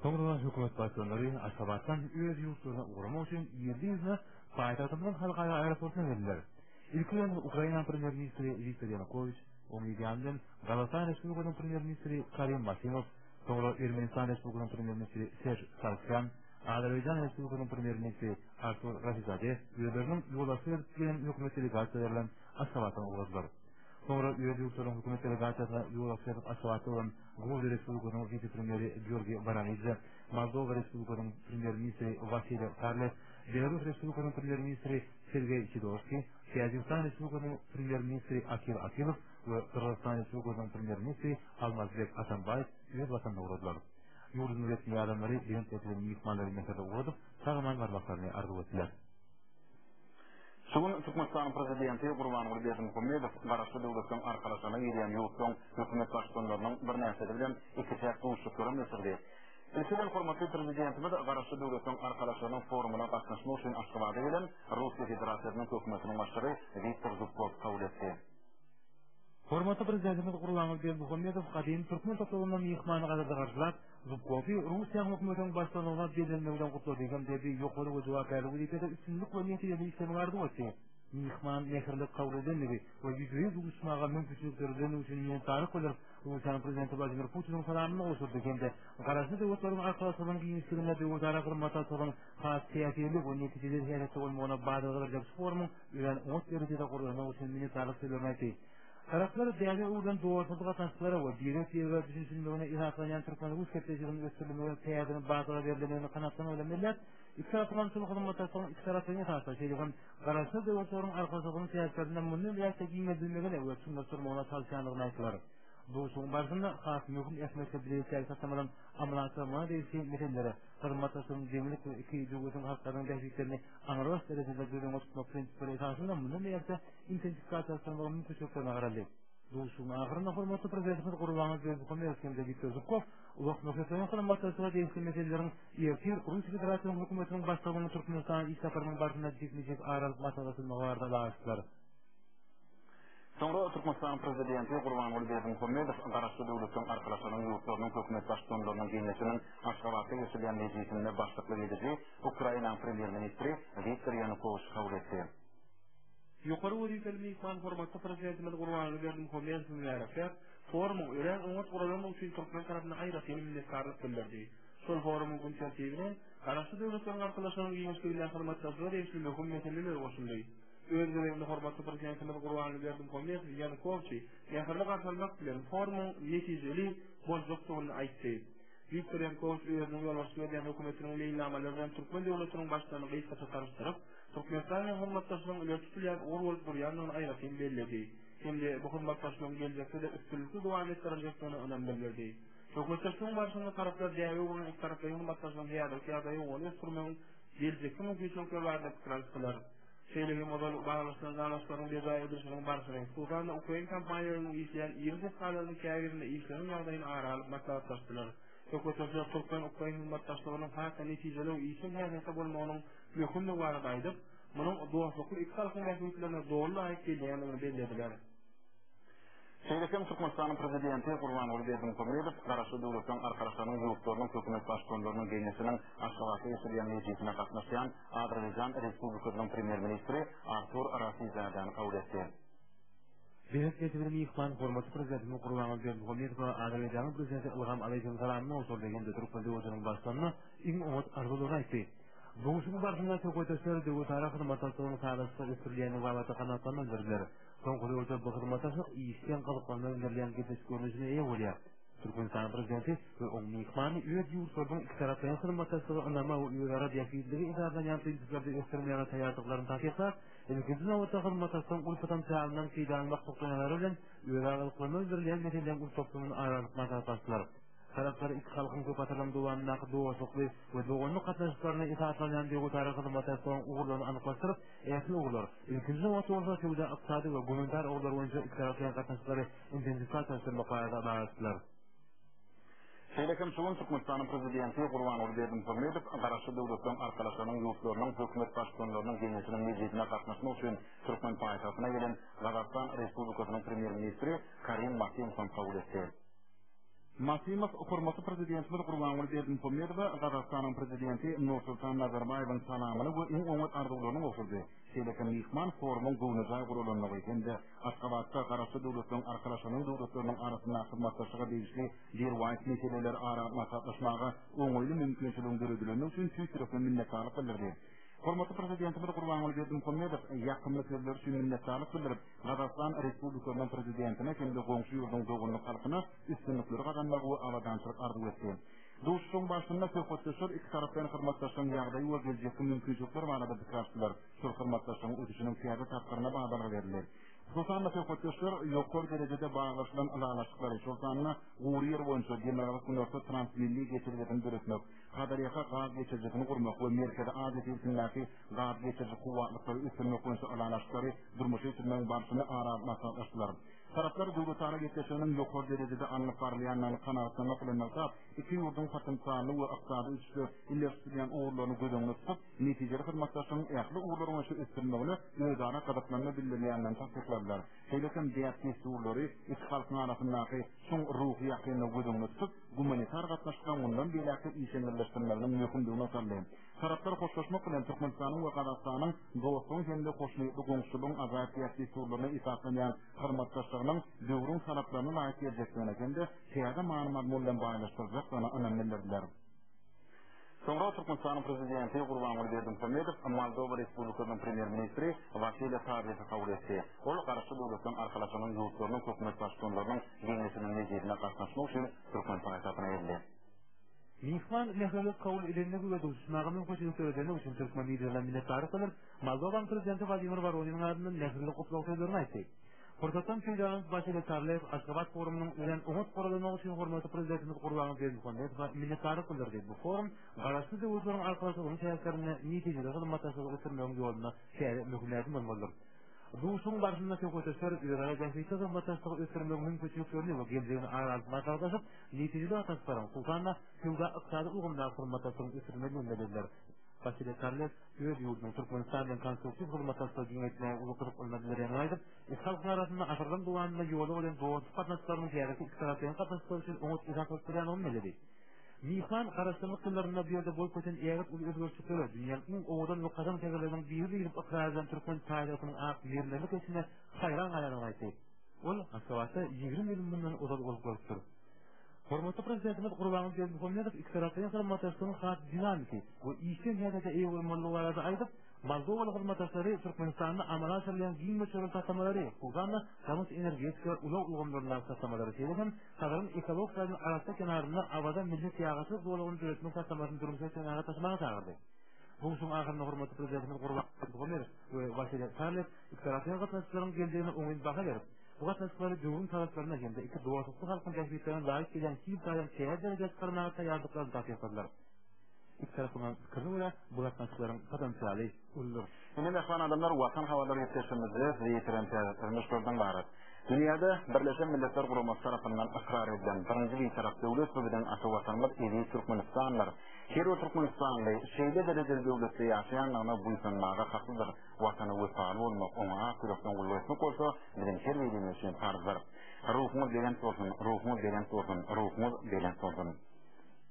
Sonra hükümet başkanları Aşgabat'tan öz yurtlarına uğramak için 700'üne payitahtından halkaya aeroportuna verdiler. İlk olarak Ukrayna Premier Ministri Viktor Yanukovych, onun yanından Galatasaray Respublikası'nın Premier Ministri Karim Maksimov, sonra Ermenistan Respublikası'nın Premier Ministri Serj Sargsyan, Azerbaycan Respublikası'nın Premier Ministri Artur Rafizadeh, üyelerinin yolası verdiği hükümet delegasyonlarıyla Aşgabat'tan uğradılar. Sonra üye yurtların hükümet delegasyasına yol açıp Aşgabat'ta olan Gruziya Respublikası'nın vice-premieri Georgi Baranidze, Moldova Respublikası'nın Premier Ministri Vasily Karlev, Belarus Respublikası'nın Premier Ministri Sergey Sidorski, Kazakistan Respublikası'nın Premier Ministri Akil Akilov ve Kırgızistan Respublikası'nın Premier Ministri Almazbek Atambayev üye vatanına uğradılar. Yurdun resmi adamları event etkilerini ihmalleri mesele uğradıp sağlaman varmaklarını arzu ettiler. Şugun Türkmenistan prezidenti Gurbanguly Berdimuhamedov Garaşly döwletiň arkalaşyna ýerýän ýurtlaryň hökümet başçylarynyň bir näçesi bilen iki tärt duşuklara geçirdi. Ilkiden hormatly prezidentimiz Garaşly döwletiň arkalaşynyň forumuna gatnaşmak üçin Aşgabatda gelen Russiýa Federasiýasynyň hökümetiniň başçyly Viktor Zubkov kabul etdi. Hormatly prezidentimiz Gurbanguly Berdimuhamedov gadyň türkmen toplumynyň mehmany gadarda garşylap, Zubkowy Russiýa hökümetiniň başçylygyna berilmegden gutladygan diýip ýokary we jogapkärligi diýip üstünlük we netijeleri işlemlerdi bolsa. Mehman näherlik kabul edilmegi we ýüzüňiz ulusmaga mümkinçiliklerden üçin minnetdarlyk bildirip, Russiýa prezidenti Vladimir Putiniň salamyny oşurdy hemde garaşly döwletleriň arkasynyň giňişligine döwletlara gyrmata soňy has täsirli we netijeleri heretse bolmagyna baglanýar diýip forumyň ýören 10 derecede gurulmagy üçin minnetdarlyk bildirýär aýtdy. Taraflar değerli uğurdan doğrultuda katılışlara ve direkt yerler düşünülmegine ilahlanan Türkmenli Rus keptecilerin gösterilmegine teyadının bazılara verilenlerini kanattan öğrenmeler, iki tarafından sınıfının matasının iki taraflarına tarafta şeyliğin kararsı devletlerin arkasının seyahatlerinden bunun reakta giymedilmegine ve sünnet sormağına çalışanlığına aytılar. Bu son barışında khas mühüm esmekte bireysel satamadan amalatsırmağına değişen meselelere, kırmatasının cemilik ve iki cüvvetin haklarının değişiklerini anarvas derecede dönüme tutma prensipleri esasında bunun reakta intensifikasyonlarının mümkünçlüklerine kararlı. Bu son ahırında hormatlı prezidentimiz Gurbanguly Berdimuhamedov Viktor Zubkov, ulaq nöketlerin kırmatasına değişen meselelerin erken Rusya Federasiýasynyň hökümetiniň başçylygyny Türkmenistan'a iş saparynyň barşynda jekli-jek aralyk masalasy magarda laýyşdylar. Sonra Türkmenistan prezidenti Gurbanguly Berdimuhamedov Garaşly döwletiň arkalaşynyň ýurtlarynyň hökümet başçylarynyň giňişiniň Aşgabatda geçirilen mejlisinde başçylyk edýän Ukraina Premier Ministri Viktor Yanukovych kabul etdi. Yukarı vazifeli mehman hormatly prezidentimiz Gurbanguly Berdimuhamedov näräkär forumyň ören öňüt gurulmagy üçin Türkmen tarabyna aýra minnetdarlyk bildirdi. Şol forumyň gündäligine Garaşly döwletleriň arkalaşynyň giňişligine hormatly eýsli meseleler goşuldy. Özlerinde hormatly prezidentimiz Gurbanguly Berdimuhamedov Yanukovych näherlik garşylamak bilen forumyň netijeli boljakdygyny aýtdy. Viktor Yanukovych özüniň ýolbaşçylygy bilen hökümetiniň leýlamalaryny Türkmen döwletiniň başçylaryny gysgaça tartışdyryp, Türkmenistanyň hormatlysynyň öňe tutulýan uğur durýanyny aýratyn bellädi. Hemde bu hormatlysynyň geljekde de üstünlükli dowam etdirilýändigi önem berdi. Hökümetiniň başçylygyna taraplar däwe we iki tarapyň hormatlysynyň ýa-da ony sürmegiň geljekde mümkinçilikleri barada pikirler. Şeýlegi model baglanşylan anlaşmalarynın bezaý edilişiniň barşyny, Sultan Ukraina kampaniýasynyň işleýän ýerli sahalaryny käýrinde işleriň ýagdaýyny aralyk maslahatlaşdyrylar. Hökümetler Türkmen Ukraina maslahatlaşmagynyň hakda netijeli we işin häzirde bolmagynyň möhümligi barada aýdyp, munyň dowaslyky iki tarapyň mähümliklerine zorly aýyp gelýändigini bellädiler. Şeýlekem Türkmenistan prezidenti Gurbanguly Berdimuhamedov Garaşly döwletiň arkalaşynyň ýurtlarynyň hökümet başçylarynyň giňişiniň Aşgabatda geçirilen mejlisine gatnaşan Azerbaycan Respublikasynyň Premier Ministri Artur Rafizadehni kabul etdi. Devlet yetkili mehman hormatly prezidentimiz Gurbanguly Berdimuhamedov Azerbaycan prezidenti Ilham Aliyevň salamyny oşurdygan Türkmen döwletiniň başçylygyna iň umut arzulyny aýtdy. Bu işin barşynda tökөтөшler döwletara hyzmatlaryny sağlaşyp götürilýäni wagata kanatdan bildirdiler. Soňky ýolda bu hyzmatlaryň işleýän galyklanyň bildirilýän gediş görnüşine eýe bolýar. Türkmenistan prezidenti we onuň mehmany üýet ýurtlaryň iki tarapyň hyzmatlaryny anlama we ýöre diýiligi izahlanan tezgirde göstermeýän taýýarlyklaryny takyklap, ilkinji nowatda hyzmatlaryň ul potensialynyň keýdanlyk toplanmalary bilen ýöre galyklanyň bildirilýän meselelerin ul toplamyny aralyk maslahatlaşdylar. Taraflar iki halkın köp atarlan duwanına doğuşuklu ve doğunlu katlaşıklarına itaatlanan döwletara hyzmatlaryň uğurlaryny anyklaşdyryp, esli uğurlar, ilkinji nowatda olsa şeýle iqtisadi we gumanitar uğurlar boýunça iki tarapyň gatnaşyklary intensifikasyonlaryna baýdaşdylar. Şeýlekem şugun Türkmenistan prezidenti Gurbanguly Berdimuhamedov Garaşly döwletiň arkalaşynyň ýurtlarynyň hökümet başçylarynyň giňişiniň mejlisine gatnaşmak üçin Türkmen paýtagtyna gelen Gazakistan Respublikasynyň Premier Ministri Karim Maksimov kabul etdi. Masimov Hormatly Prezidentimiz Gurbanguly Berdimuhammedow Qazaqstanyň prezidenti Nursultan Nazarbayewiň salamyny we iň öňet arzuwlaryny osurdy. Şeýleki mihman forumyň gownajaý gurulanmagy hende Aşgabatda garaşy döwletleriň arkalaşanyň döwletleriniň arasynda hyzmatdaşlyga beýişli bir wagt meseleler ara maslahatlaşmagy öňüli mümkinçiligini görüldürmegi üçin tüýsürekden minnetdarlyk bildirdi. Hormatly Prezidentimiz Gurbanguly Berdimuhammedow ýakyn meseleler üçin minnetdarlyk bildirip, Qazaqstan Respublikasynyň prezidentine hemde goňşy ýurduň döwürlük halkyna üstünlikleri gazanmagy we awadançylyk arzu etdi. Duşuşun başında söhbetleşir iki tarafdan hırmatlaşan ýagdaý we geljekde mümkinçilikler barada dikkatliler. Şu hırmatlaşan ödüşünün fiyatı tatlarına bağlar verilir. Sultanla söhbetleşir ýokary derejede bağlaşylan alalaşyklary sultanna Guriýer boýunça general kunarsa transmilli geçirjekini döretmek, Hadariyaka gaz geçirjekini gurmak we Merkezi Aziýa ýerlerindäki gaz geçirjek kuwatlyklary üstünmek boýunça alalaşyklary durmuşy ýetirmek barşyny ara maslahatlaşdylar. Taraplar döwletara ýetişiginiň ýokary derejede anylyp barylýanyny kanagatlanmak bilen maksat iki ýurdun potensialy we ykdysady üçlü illeşdirýän uğurlaryny gözeňde tutup, netijeli hyzmatdaşlygyň ýakly uğurlaryny ösdürmegini öýdana gadatlanma bildirýänden taýýarladylar. Şeýlekem diýetli uğurlary iki halkyň arasyndaky şoň ruhy ýakyny gözeňde tutup, humanitar gatnaşyklaryň ondan beýleki işenlerleşdirmeginiň mümkindigine sarlady. Taraplar hoşlaşmak bilen Türkmenistanyň we Qazaqstanyň dostlugyň hemde hoşnutly goňşulygyň azat diýetli uğurlaryny isaplanýan hyzmatdaşlygynyň döwrüň sanaplaryny laýyk edilýändigi hemde täze maglumat bilen baýlaşdyrjak önemlidirler. Sonra Türkmenistanyň prezidenti Gurbanguly Berdimuhammedow Moldova Respublikasynyň premier ministri Vasily Tadyewy kabul etdi. Ol garaşy döwletleriň arkalaşanyň ýurtlarynyň hökümet başçylarynyň ýeňesiniň mejlisine gatnaşmak üçin Türkmen paýtagyna geldi. Mihman nählet kabul edilmegi we duşmagynyň koşulyklaryndan üçin Türkmen liderlerine minnetdarlyk bildirip, Moldova prezidenti Vladimir Voroninaň adyny nählet gutlaw sözlerini aýtdy. Fırsatdan tüýdäňiz Vasily Tarlew Aşgabat forumynyň bilen öňet goralanyny üçin hormatly prezidentimiz Gurbanguly Berdimuhammedow minnetdarlyk bildirdi. Bu forum garaşy döwletleriň arkalaşygynyň täsiririni netijeli hyzmatdaşlyk ötürmegi ýolunda şeýle möhümlärdi bolmalydyr. Duşuň barşynda söhbetleşer, ýöre jäşeýte hyzmatdaşlyk ötürmegi mümkinçiliklerini we geljegini aralyşyp maslahatlaşyp, netijeli atasparan sultanna tüýga ykdysady ugumdaky hyzmatdaşlygyny ötürmegi öňüler. Vasily Tarlew öz ýurdunyň Türkmenistanyň konstruktiw hyzmatdaşlygy ýönetimine uluklyk bolmadyryny aýdyp, halkyň arasynda asyrdan dowamly ýoly bilen dostluk gatnaşyklarynyň täze iki tarapdan gatnaşyklary üçin öňet izahlatlaryny öňmeli. Mihman garaşdyrmak günlerinde bir ýerde boy köten ýagyt uly özgörçlükleri dünýäniň owadan we kazan tegeleriniň biri ýylyp ykrazdan Türkmen taýdatynyň ak merlerlik içinde haýran galaryny aýtdy. Ol Aşgabatda 20 ýyl bundan uzak bolup galýar. Hormatly prezidentimiz Gurbanguly Berdimuhammedow iki tarapdan hyzmatdaşlygyň hat dinamiki we işin ýerde eýwelmanlyklary aýdyp, Moldova hyzmatdaşlary Türkmenistanyň amala asyrlayan giň çörek tatlamalary, uganda gamys energetika ulaw ugumlaryny tatlamalary şeýleken sagaryň ekologiýasynyň arasy kenarynda awada milli ýagasy bolugyny döretmek tatlamaryny durmuşa kenara taşymagy çağırdy. Bu şoň ahyrynda hormatly prezidentimiz Gurbanguly Berdimuhammedow we Vasily Tarlew iki tarapdan gatnaşyklaryň geldiğine öňüň baha berip, bu gatnaşyklary döwrüň talaplaryna hemde iki dowasly halkyň täsirlerine laýyk gelen kim taýdan täze derejede çykarmagy taýýarlyklaryny taýýarladylar. İki tarafından kırılıyor, bu gatnaşyklaryň potensialy ulur. Ine mehman adamlar watan hawalary ýetişmizde ýetirän barat. Dünyada Birleşen Milletler Guramasy tarapyndan ikrar edilen birinji bir taraf döwlet söýden aşy watanlar eli Türkmenistanlar. Her Türkmenistanly şeýle derejede döwletde ýaşaýanlaryna buýsanmaga haklydyr. Watany wefaly bolmak oňa kürekden gullaşmak bolsa, bilen her birimiz üçin farzdyr. Ruhumuz bilen bolsun, ruhumuz bilen bolsun, ruhumuz bilen bolsun.